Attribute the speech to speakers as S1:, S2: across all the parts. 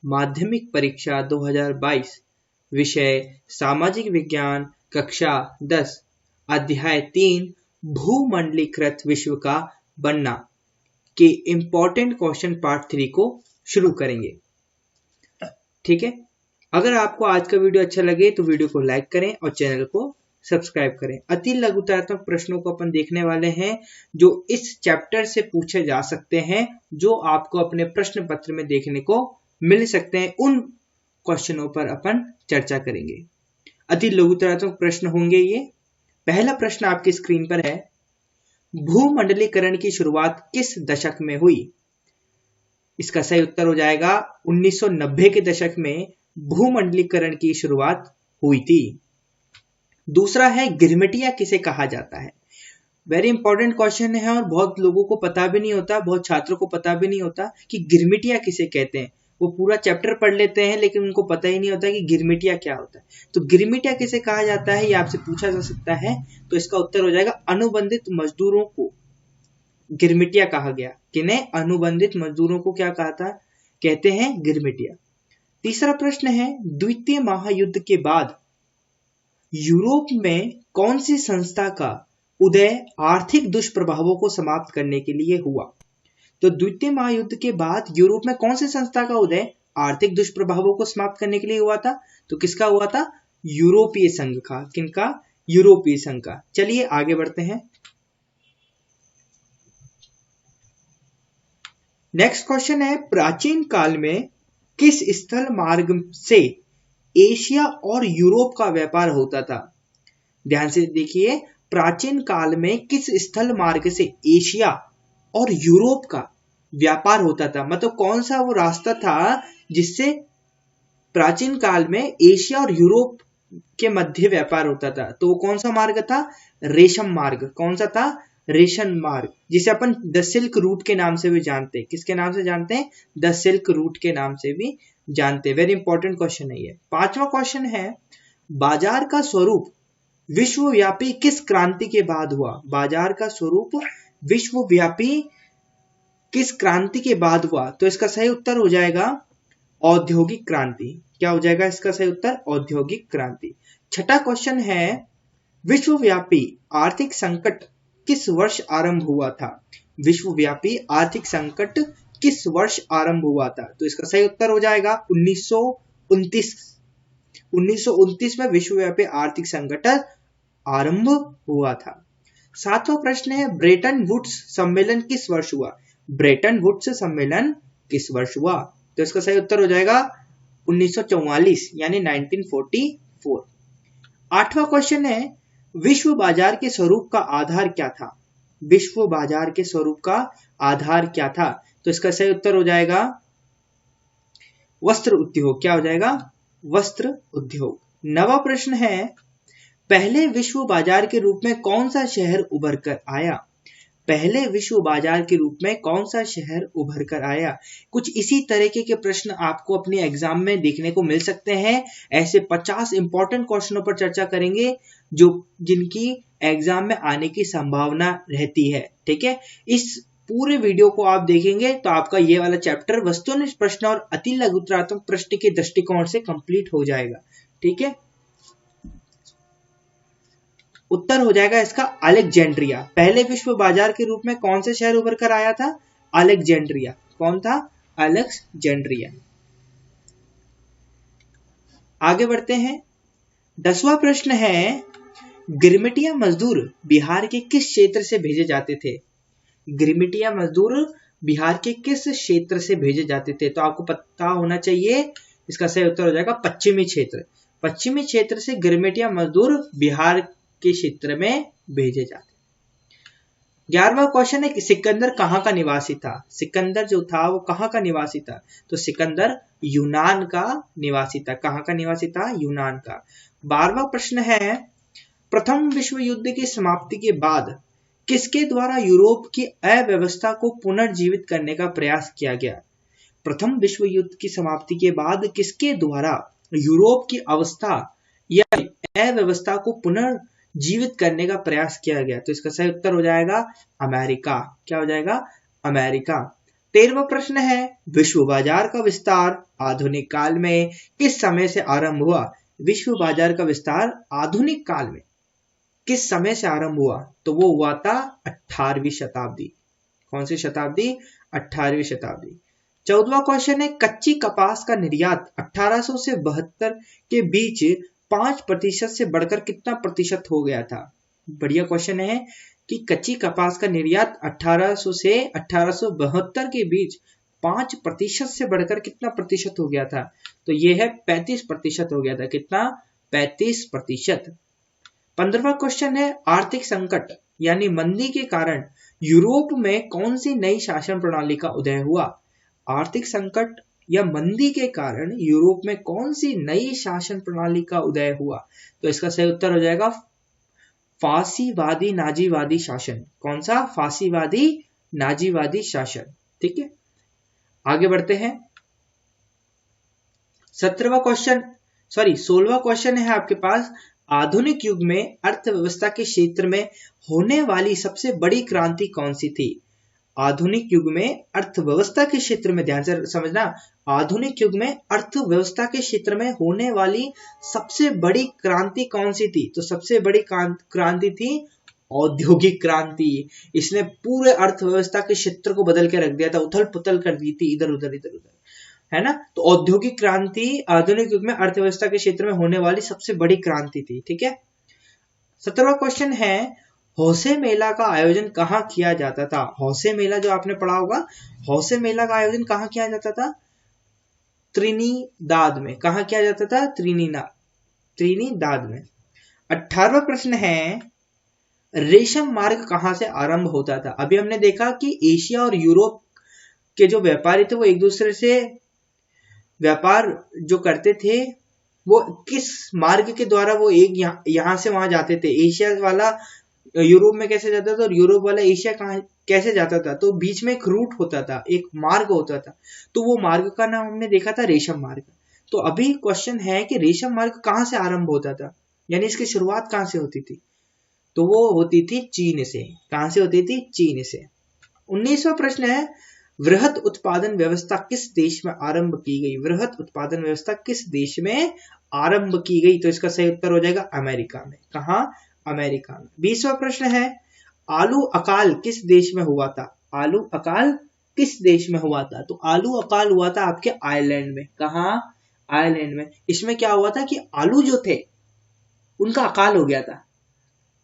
S1: माध्यमिक परीक्षा 2022, विषय सामाजिक विज्ञान, कक्षा 10, अध्याय 3, भूमंडलीकृत विश्व का बनना के इम्पोर्टेंट क्वेश्चन पार्ट 3 को शुरू करेंगे। ठीक है, अगर आपको आज का वीडियो अच्छा लगे तो वीडियो को लाइक करें और चैनल को सब्सक्राइब करें। अति लघुतात्मक प्रश्नों को अपन देखने वाले हैं जो इस चैप्टर से पूछे जा सकते हैं, जो आपको अपने प्रश्न पत्र में देखने को मिल सकते हैं। उन क्वेश्चनों पर अपन चर्चा करेंगे। अति लघुतात्मक प्रश्न होंगे ये। पहला प्रश्न आपकी स्क्रीन पर है, भूमंडलीकरण की शुरुआत किस दशक में हुई? इसका सही उत्तर हो जाएगा 1990 के दशक में भूमंडलीकरण की शुरुआत हुई थी। दूसरा है, गिरमिटिया किसे कहा जाता है? वेरी इंपॉर्टेंट क्वेश्चन है और बहुत लोगों को पता भी नहीं होता, बहुत छात्रों को पता भी नहीं होता कि गिरमिटिया किसे कहते हैं। वो पूरा चैप्टर पढ़ लेते हैं लेकिन उनको पता ही नहीं होता कि गिरमिटिया क्या होता है। तो गिरमिटिया किसे कहा जाता है, ये आपसे पूछा जा सकता है। तो इसका उत्तर हो जाएगा अनुबंधित मजदूरों को गिरमिटिया कहा गया। किन्हें? अनुबंधित मजदूरों को क्या कहा था? कहते हैं गिरमिटिया। तीसरा प्रश्न है, द्वितीय महायुद्ध के बाद यूरोप में कौन सी संस्था का उदय आर्थिक दुष्प्रभावों को समाप्त करने के लिए हुआ? तो द्वितीय महायुद्ध के बाद यूरोप में कौन सी संस्था का उदय आर्थिक दुष्प्रभावों को समाप्त करने के लिए हुआ था? तो किसका हुआ था? यूरोपीय संघ का। किनका? यूरोपीय संघ का। चलिए आगे बढ़ते हैं। नेक्स्ट क्वेश्चन है, प्राचीन काल में किस स्थल मार्ग से एशिया और यूरोप का व्यापार होता था? ध्यान से देखिए, प्राचीन काल में किस स्थल मार्ग से एशिया और यूरोप का व्यापार होता था? मतलब कौन सा वो रास्ता था जिससे प्राचीन काल में एशिया और यूरोप के मध्य व्यापार होता था? तो वो कौन सा मार्ग था? रेशम मार्ग। कौन सा था? रेशम मार्ग, जिसे अपन द सिल्क रूट के नाम से भी जानते हैं। किसके नाम से जानते हैं? द सिल्क रूट के नाम से भी जानते हैं। वेरी इंपॉर्टेंट क्वेश्चन है ये। पांचवा क्वेश्चन है, बाजार का स्वरूप विश्वव्यापी किस क्रांति के बाद हुआ? बाजार का स्वरूप विश्वव्यापी किस क्रांति के बाद हुआ? तो इसका सही उत्तर हो जाएगा औद्योगिक क्रांति। क्या हो जाएगा इसका सही उत्तर? औद्योगिक क्रांति। छठा क्वेश्चन है, विश्वव्यापी आर्थिक संकट किस वर्ष आरंभ हुआ था? विश्वव्यापी आर्थिक संकट किस वर्ष आरंभ हुआ था? तो इसका सही उत्तर हो जाएगा 1929। 1929 में विश्वव्यापी आर्थिक संकट आरंभ हुआ था। सातवां प्रश्न है, ब्रेटन वुड्स सम्मेलन किस वर्ष हुआ? ब्रेटन वुड्स सम्मेलन किस वर्ष हुआ? तो इसका सही उत्तर हो जाएगा 1944 यानी 1944। आठवां क्वेश्चन है, विश्व बाजार के स्वरूप का आधार क्या था? विश्व बाजार के स्वरूप का आधार क्या था? तो इसका सही उत्तर हो जाएगा वस्त्र उद्योग। क्या हो जाएगा? वस्त्र उद्योग। नवा प्रश्न है, पहले विश्व बाजार के रूप में कौन सा शहर उभर कर आया? पहले विश्व बाजार के रूप में कौन सा शहर उभर कर आया? कुछ इसी तरीके के प्रश्न आपको अपने एग्जाम में देखने को मिल सकते हैं। ऐसे 50 इंपॉर्टेंट क्वेश्चनों पर चर्चा करेंगे जो जिनकी एग्जाम में आने की संभावना रहती है। ठीक है, इस पूरे वीडियो को आप देखेंगे तो आपका ये वाला चैप्टर वस्तुनिष्ठ प्रश्न और अति लघुतात्मक प्रश्न के दृष्टिकोण से कंप्लीट हो जाएगा। ठीक है, उत्तर हो जाएगा इसका अलेक्जेंड्रिया। पहले विश्व बाजार के रूप में कौन से शहर उभर कर आया था? अलेक्जेंड्रिया। कौन था? अलेक्जेंड्रिया। आगे बढ़ते हैं। 10वां प्रश्न है, गिरमिटिया मजदूर बिहार के किस क्षेत्र से भेजे जाते थे? गिरमिटिया मजदूर बिहार के किस क्षेत्र से भेजे जाते थे? तो आपको पता होना चाहिए, इसका सही उत्तर हो जाएगा पश्चिमी क्षेत्र। पश्चिमी क्षेत्र से गिरमिटिया मजदूर बिहार के क्षेत्र में भेजे जाते। 11वां क्वेश्चन है कि सिकंदर कहाँ का निवासी था? सिकंदर जो था वो कहाँ का निवासी था? तो सिकंदर यूनान का निवासी था। कहाँ का निवासी था? यूनान का। 12वां प्रश्न है, प्रथम विश्व युद्ध की समाप्ति के बाद किसके द्वारा यूरोप की अव्यवस्था को पुनर्जीवित करने का प्रयास किया गया? प्रथम विश्व युद्ध की समाप्ति के बाद किसके द्वारा यूरोप की अवस्था या अव्यवस्था को पुनर्जीवित करने का प्रयास किया गया? तो इसका सही उत्तर हो जाएगा अमेरिका। क्या हो जाएगा? अमेरिका। 13वां प्रश्न है, विश्व बाजार का विस्तार आधुनिक काल में किस समय से आरंभ हुआ? विश्व बाजार का विस्तार आधुनिक काल में किस समय से आरंभ हुआ? तो वो हुआ था 18वीं शताब्दी। कौन सी शताब्दी? 18वीं शताब्दी। 14वां क्वेश्चन है, कच्ची कपास का निर्यात 1800 से 72 के बीच 5% से बढ़कर कितना प्रतिशत हो गया था? बढ़िया क्वेश्चन है कि कच्ची कपास का निर्यात 1800 से 1872 के बीच 5% से बढ़कर कितना प्रतिशत हो गया था? तो ये है 35% हो गया था। कितना? 35%। 15वां क्वेश्चन है, आर्थिक संकट यानी मंदी के कारण यूरोप में कौन सी नई शासन प्रणाली का उदय हुआ? आर्थिक संकट या मंदी के कारण यूरोप में कौन सी नई शासन प्रणाली का उदय हुआ? तो इसका सही उत्तर हो जाएगा फासीवादी नाजीवादी शासन। कौन सा? फासीवादी नाजीवादी शासन। ठीक है, आगे बढ़ते हैं। 16वां क्वेश्चन है आपके पास, आधुनिक युग में अर्थव्यवस्था के क्षेत्र में होने वाली सबसे बड़ी क्रांति कौन सी थी? आधुनिक युग में अर्थव्यवस्था के क्षेत्र में, ध्यान से समझना, आधुनिक युग में अर्थव्यवस्था के क्षेत्र में होने वाली सबसे बड़ी क्रांति कौन सी थी? तो सबसे बड़ी क्रांति थी औद्योगिक क्रांति। इसने पूरे अर्थव्यवस्था के क्षेत्र को बदल के रख दिया था, उथल पुथल कर दी थी, इधर उधर है ना। तो औद्योगिक क्रांति आधुनिक युग में अर्थव्यवस्था के क्षेत्र में होने वाली सबसे बड़ी क्रांति थी। ठीक है। 17वां क्वेश्चन है, हौसे मेला का आयोजन कहाँ किया जाता था? हौसे मेला जो आपने पढ़ा होगा, हौसे मेला का आयोजन कहाँ किया जाता था? त्रिनिदाद में। कहाँ किया जाता था? त्रिनिदाद में। 18वां प्रश्न है, रेशम मार्ग कहाँ से आरंभ होता था? अभी हमने देखा कि एशिया और यूरोप के जो व्यापारी थे वो एक दूसरे से व्यापार जो करते थे वो किस मार्ग के द्वारा वो एक यहाँ से वहां जाते थे। एशिया वाला यूरोप में कैसे जाता था और यूरोप वाला एशिया कहाँ कैसे जाता था? तो बीच में एक रूट होता था, एक मार्ग होता था, तो वो मार्ग का नाम हमने देखा था रेशम मार्ग। तो अभी क्वेश्चन है कि रेशम मार्ग कहाँ से आरंभ होता था, यानी इसकी शुरुआत कहाँ से होती थी? तो वो होती थी चीन से। कहाँ से होती थी? चीन से। 19वां प्रश्न है, वृहद उत्पादन व्यवस्था किस देश में आरंभ की गई? वृहद उत्पादन व्यवस्था किस देश में आरंभ की गई? तो इसका सही उत्तर हो जाएगा अमेरिका में। कहा? अमेरिका में। 20वां प्रश्न है, आलू अकाल किस देश में हुआ था? आलू अकाल किस देश में हुआ था? तो आलू अकाल हुआ था आपके आयरलैंड में। कहा? आयरलैंड में। इसमें क्या हुआ था कि आलू जो थे उनका अकाल हो गया था,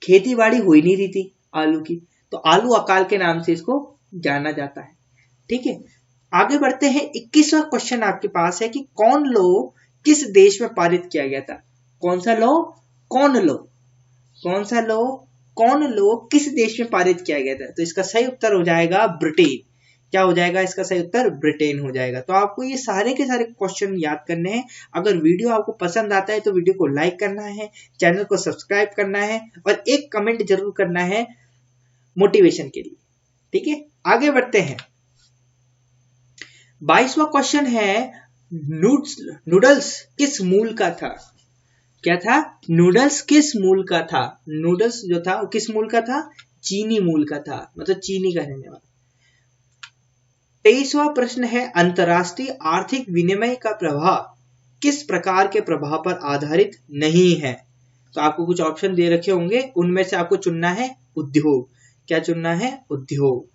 S1: खेती बाड़ी हो ही नहीं रही थी आलू की, तो आलू अकाल के नाम से इसको जाना जाता है। ठीक है, आगे बढ़ते हैं। 21वां क्वेश्चन आपके पास है कि कौन लॉ किस देश में पारित किया गया था? कौन सा लॉ? कौन लॉ? कौन सा लॉ? कौन लॉ किस देश में पारित किया गया था? तो इसका सही उत्तर हो जाएगा ब्रिटेन। क्या हो जाएगा इसका सही उत्तर? ब्रिटेन हो जाएगा। तो आपको ये सारे के सारे क्वेश्चन याद करने हैं। अगर वीडियो आपको पसंद आता है तो वीडियो को लाइक करना है, चैनल को सब्सक्राइब करना है और एक कमेंट जरूर करना है मोटिवेशन के लिए। ठीक है, आगे बढ़ते हैं। 22वां क्वेश्चन है, नूडल्स किस मूल का था? क्या था? नूडल्स किस मूल का था? नूडल्स जो था किस मूल का था? चीनी मूल का था, मतलब चीनी का रहने वाला। 23वां प्रश्न है, अंतरराष्ट्रीय आर्थिक विनिमय का प्रभाव किस प्रकार के प्रभाव पर आधारित नहीं है? तो आपको कुछ ऑप्शन दे रखे होंगे, उनमें से आपको चुनना है उद्योग। क्या चुनना है? उद्योग।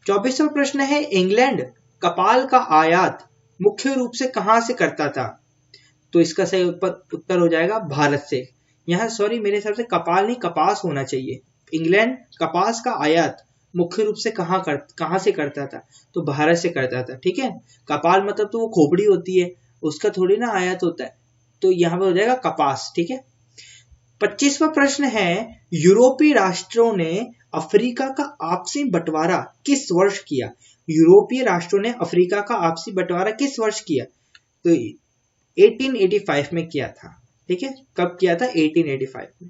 S1: 24वां प्रश्न है, इंग्लैंड कपाल का आयात मुख्य रूप से कहां से करता था? तो इसका सही उत्तर हो जाएगा भारत से। यहाँ सॉरी, मेरे हिसाब से कपाल नहीं कपास होना चाहिए। इंग्लैंड कपास का आयात मुख्य रूप से कहां से करता था? तो भारत से करता था। ठीक है, कपाल मतलब तो वो खोपड़ी होती है, उसका थोड़ी ना आयात होता है, तो यहाँ पे हो जाएगा कपास। ठीक है। 25वां प्रश्न है, यूरोपीय राष्ट्रों ने अफ्रीका का आपसी बंटवारा किस वर्ष किया? यूरोपीय राष्ट्रों ने अफ्रीका का आपसी बंटवारा किस वर्ष किया? तो 1885 में किया था। ठीक है, कब किया था? 1885 में।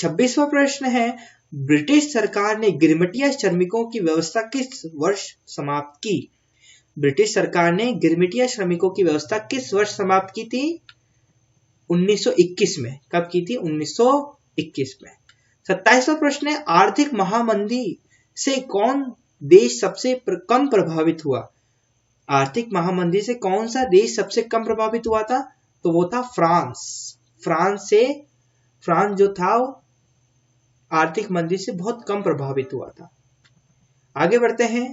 S1: 26वां प्रश्न है, ब्रिटिश सरकार ने गिरमिटिया श्रमिकों की व्यवस्था किस वर्ष समाप्त की? ब्रिटिश सरकार ने गिरमिटिया श्रमिकों की व्यवस्था किस वर्ष समाप्त की थी? 1921 में। कब की थी? 1921 में। 27वां प्रश्न है, आर्थिक महामंदी से कौन देश सबसे कम प्रभावित हुआ? आर्थिक महामंदी से कौन सा देश सबसे कम प्रभावित हुआ था? तो वो था फ्रांस। फ्रांस जो था वो आर्थिक मंदी से बहुत कम प्रभावित हुआ था। आगे बढ़ते हैं।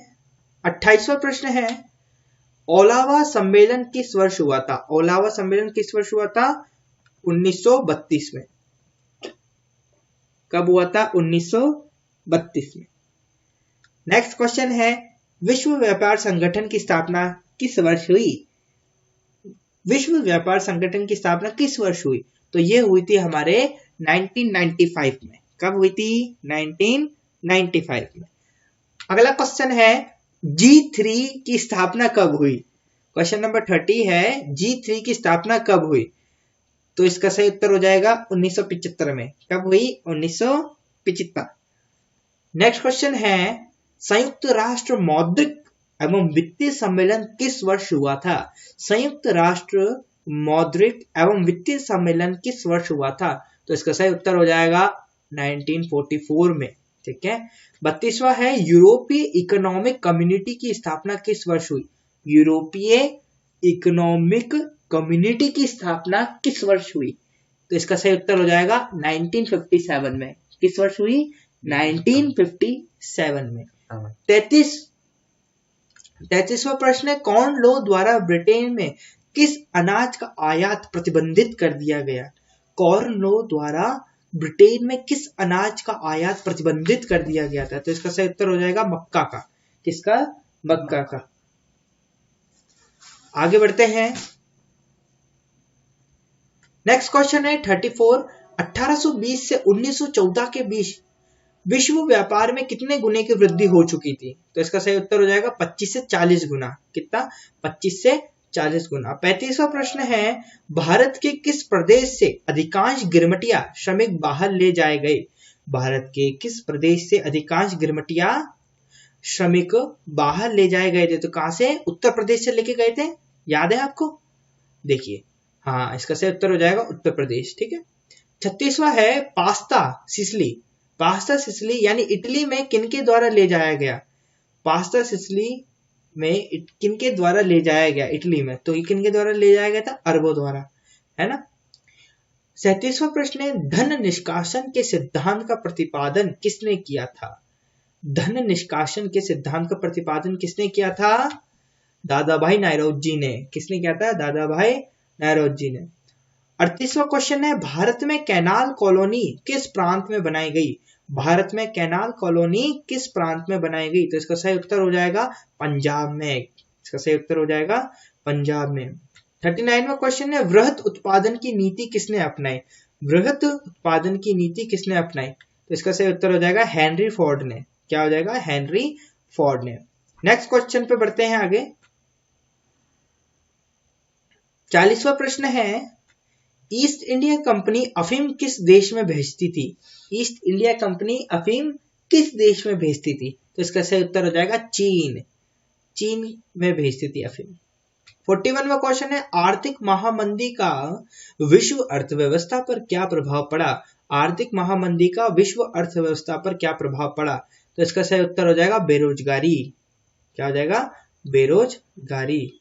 S1: 28वां प्रश्न है, ओलावा सम्मेलन किस वर्ष हुआ था? ओलावा सम्मेलन किस वर्ष हुआ था? 1932 में। कब हुआ था? 1932 में। नेक्स्ट क्वेश्चन है, विश्व व्यापार संगठन की स्थापना किस वर्ष हुई? विश्व व्यापार संगठन की स्थापना किस वर्ष हुई? तो ये हुई थी हमारे 1995 में। कब हुई थी? 1995 में। अगला क्वेश्चन है, G3 की स्थापना कब हुई? क्वेश्चन नंबर 30 है, G3 की स्थापना कब हुई? तो इसका सही उत्तर हो जाएगा 1975 में। कब हुई? 1975। नेक्स्ट क्वेश्चन है, संयुक्त राष्ट्र मौद्रिक एवं वित्तीय सम्मेलन किस वर्ष हुआ था? संयुक्त राष्ट्र मौद्रिक एवं वित्तीय सम्मेलन किस वर्ष हुआ था? तो इसका सही उत्तर हो जाएगा 1944 में। ठीक है। 32वां है, यूरोपीय इकोनॉमिक कम्युनिटी की स्थापना किस वर्ष हुई? यूरोपीय इकोनॉमिक कम्युनिटी की स्थापना किस वर्ष हुई? तो इसका सही उत्तर हो जाएगा 1957 में। किस वर्ष हुई? 1957 में। 33वां प्रश्न है, कॉर्न लॉ द्वारा ब्रिटेन में किस अनाज का आयात प्रतिबंधित कर दिया गया? कॉर्न लॉ द्वारा ब्रिटेन में किस अनाज का आयात प्रतिबंधित कर दिया गया था? तो इसका सही उत्तर हो जाएगा मक्का का। किसका? मक्का का। आगे बढ़ते हैं। नेक्स्ट क्वेश्चन है 34, 1820 से 1914 के बीच विश्व व्यापार में कितने गुने की वृद्धि हो चुकी थी? तो इसका सही उत्तर हो जाएगा 25 से 40 गुना। कितना? 25 से 40 गुना। 35वां प्रश्न है, भारत के किस प्रदेश से अधिकांश गिरमटिया श्रमिक बाहर ले जाए गए? भारत के किस प्रदेश से अधिकांश गिरमटिया श्रमिक बाहर ले जाए गए थे? तो कहां से? उत्तर प्रदेश से लेके गए थे। याद है आपको? देखिए, हाँ, इसका सही उत्तर हो जाएगा उत्तर प्रदेश। ठीक है। 36वां है, पास्ता सिसिली। पास्ता सिसिली यानी इटली में किनके द्वारा ले जाया गया? पास्ता सिसिली में किनके द्वारा ले जाया गया इटली में? तो किनके द्वारा ले जाया गया था? अरबों द्वारा, है ना। 37वां प्रश्न है, धन निष्कासन के सिद्धांत का प्रतिपादन किसने किया था? धन निष्कासन के सिद्धांत का प्रतिपादन किसने किया था? दादा भाई नौरोजी ने। किसने किया था? दादा भाई नौरोजी ने। 38वां क्वेश्चन है, भारत में कैनाल कॉलोनी किस प्रांत में बनाई गई? भारत में कैनाल कॉलोनी किस प्रांत में बनाई गई? तो इसका सही उत्तर हो जाएगा पंजाब में। इसका सही उत्तर हो जाएगा पंजाब में। 39वां क्वेश्चन है, वृहत उत्पादन की नीति किसने अपनाई? वृहत उत्पादन की नीति किसने अपनाई? तो इसका सही उत्तर हो जाएगा हेनरी फोर्ड ने। क्या हो जाएगा? हेनरी फोर्ड ने। नेक्स्ट क्वेश्चन पे बढ़ते हैं आगे। 40वां प्रश्न है, ईस्ट इंडिया कंपनी अफीम किस देश में भेजती थी? ईस्ट इंडिया कंपनी अफीम किस देश में भेजती थी? तो इसका सही उत्तर हो जाएगा चीन। चीन में भेजती थी अफीम। 41वां क्वेश्चन है, आर्थिक महामंदी का विश्व अर्थव्यवस्था पर क्या प्रभाव पड़ा? आर्थिक महामंदी का विश्व अर्थव्यवस्था पर क्या प्रभाव पड़ा? तो इसका सही उत्तर हो जाएगा बेरोजगारी। क्या हो जाएगा? बेरोजगारी।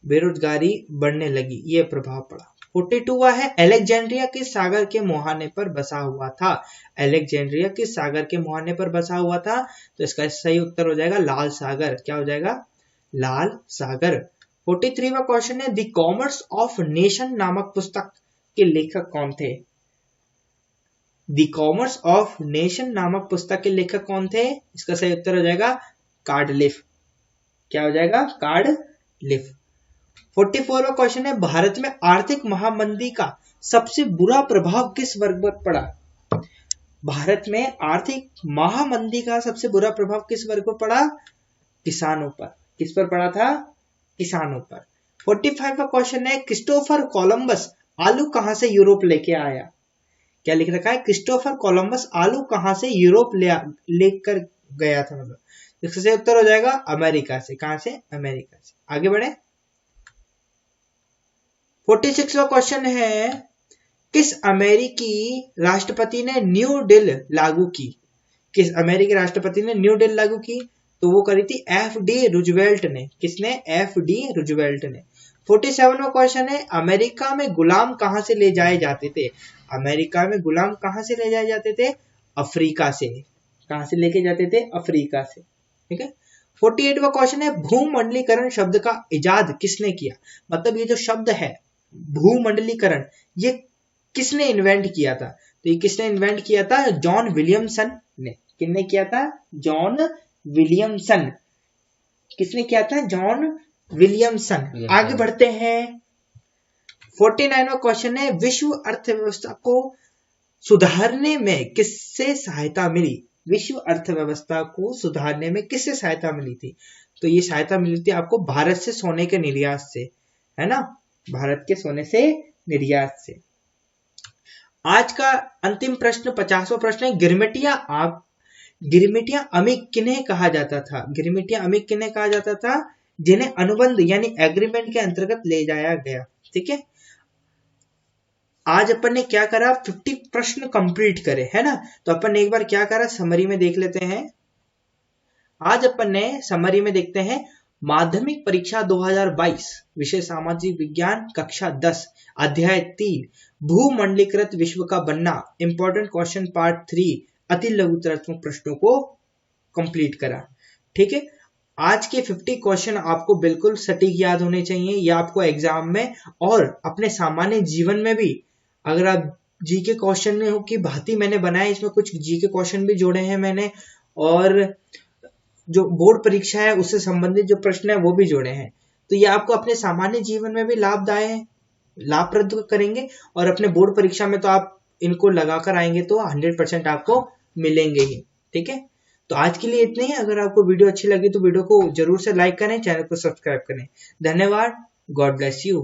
S1: बेरोजगारी बढ़ने लगी, ये प्रभाव पड़ा। 42वां है, अलेक्जेंड्रिया किस सागर के मुहाने पर बसा हुआ था? अलेक्जेंड्रिया किस सागर के मुहाने पर बसा हुआ था? तो इसका सही उत्तर हो जाएगा लाल सागर। क्या हो जाएगा? लाल सागर। 43वां क्वेश्चन है, द कॉमर्स ऑफ नेशन नामक पुस्तक के लेखक कौन थे? द कॉमर्स ऑफ नेशन नामक पुस्तक के लेखक कौन थे? इसका सही उत्तर हो जाएगा कार्डलिफ। क्या हो जाएगा? कार्डलिफ। 44वां क्वेश्चन है, भारत में आर्थिक महामंदी का सबसे बुरा प्रभाव किस वर्ग पर पड़ा? भारत में आर्थिक महामंदी का सबसे बुरा प्रभाव किस वर्ग पर पड़ा? किसानों पर। किस पर पड़ा था? किसानों पर। 45वां क्वेश्चन है, क्रिस्टोफर कोलंबस आलू कहां से यूरोप लेके आया? क्या लिख रखा है? क्रिस्टोफर कोलंबस आलू कहां से यूरोप लेकर गया था? मतलब इसका सही उत्तर हो जाएगा अमेरिका से। कहां से? अमेरिका से। आगे बढ़े। 46वां क्वेश्चन है, किस अमेरिकी राष्ट्रपति ने न्यू डील लागू की? किस अमेरिकी राष्ट्रपति ने न्यू डील लागू की? तो वो करी थी एफ डी रूजवेल्ट ने। किसने? एफ डी रूजवेल्ट ने। 47वां क्वेश्चन है, अमेरिका में गुलाम कहां से ले जाए जाते थे? अमेरिका में गुलाम कहां से ले जाए जाते थे? अफ्रीका से। कहां से लेके जाते थे? अफ्रीका से। ठीक है। 48वां क्वेश्चन है, भूमंडलीकरण शब्द का इजाद किसने किया? मतलब ये जो शब्द है भूमंडलीकरण, ये किसने इन्वेंट किया था? तो ये किसने इन्वेंट किया था? जॉन विलियमसन ने। किसने किया था? John Williamson. किसने किया था? John Williamson. आगे बढ़ते हैं। 49वां क्वेश्चन है, विश्व अर्थव्यवस्था को सुधारने में किससे सहायता मिली? विश्व अर्थव्यवस्था को सुधारने में किससे सहायता मिली थी? तो ये सहायता मिली थी आपको भारत से सोने के निर्यात से, है ना? भारत के सोने से निर्यात से। आज का अंतिम प्रश्न 50वां प्रश्न है, गिरमिटिया अमीक किन्हें कहा जाता था? गिरमिटिया अमीक किन्हें कहा जाता था? जिन्हें अनुबंध यानी एग्रीमेंट के अंतर्गत ले जाया गया। ठीक है। आज अपन ने क्या करा? 50 प्रश्न कंप्लीट करे, है ना? तो अपन ने एक बार क्या करा, समरी में देख लेते हैं। आज अपन ने समरी में देखते हैं, माध्यमिक परीक्षा 2022 विषय सामाजिक विज्ञान कक्षा 10 अध्याय 3 भूमंडलीकृत विश्व का बनना इंपॉर्टेंट क्वेश्चन पार्ट 3 अति लघुतरात्मक प्रश्नों को कंप्लीट करा। ठीक है। आज के 50 क्वेश्चन आपको बिल्कुल सटीक याद होने चाहिए। ये आपको एग्जाम में और अपने सामान्य जीवन में भी, अगर आप जीके क्वेश्चन में हो कि भांति मैंने बनाया, इसमें कुछ जीके क्वेश्चन भी जोड़े हैं मैंने, और जो बोर्ड परीक्षा है उससे संबंधित जो प्रश्न है वो भी जोड़े हैं। तो ये आपको अपने सामान्य जीवन में भी लाभप्रद करेंगे, और अपने बोर्ड परीक्षा में तो आप इनको लगाकर आएंगे तो 100% आपको मिलेंगे ही। ठीक है। तो आज के लिए इतने ही। अगर आपको वीडियो अच्छी लगी तो वीडियो को जरूर से लाइक करें, चैनल को सब्सक्राइब करें। धन्यवाद। God bless you.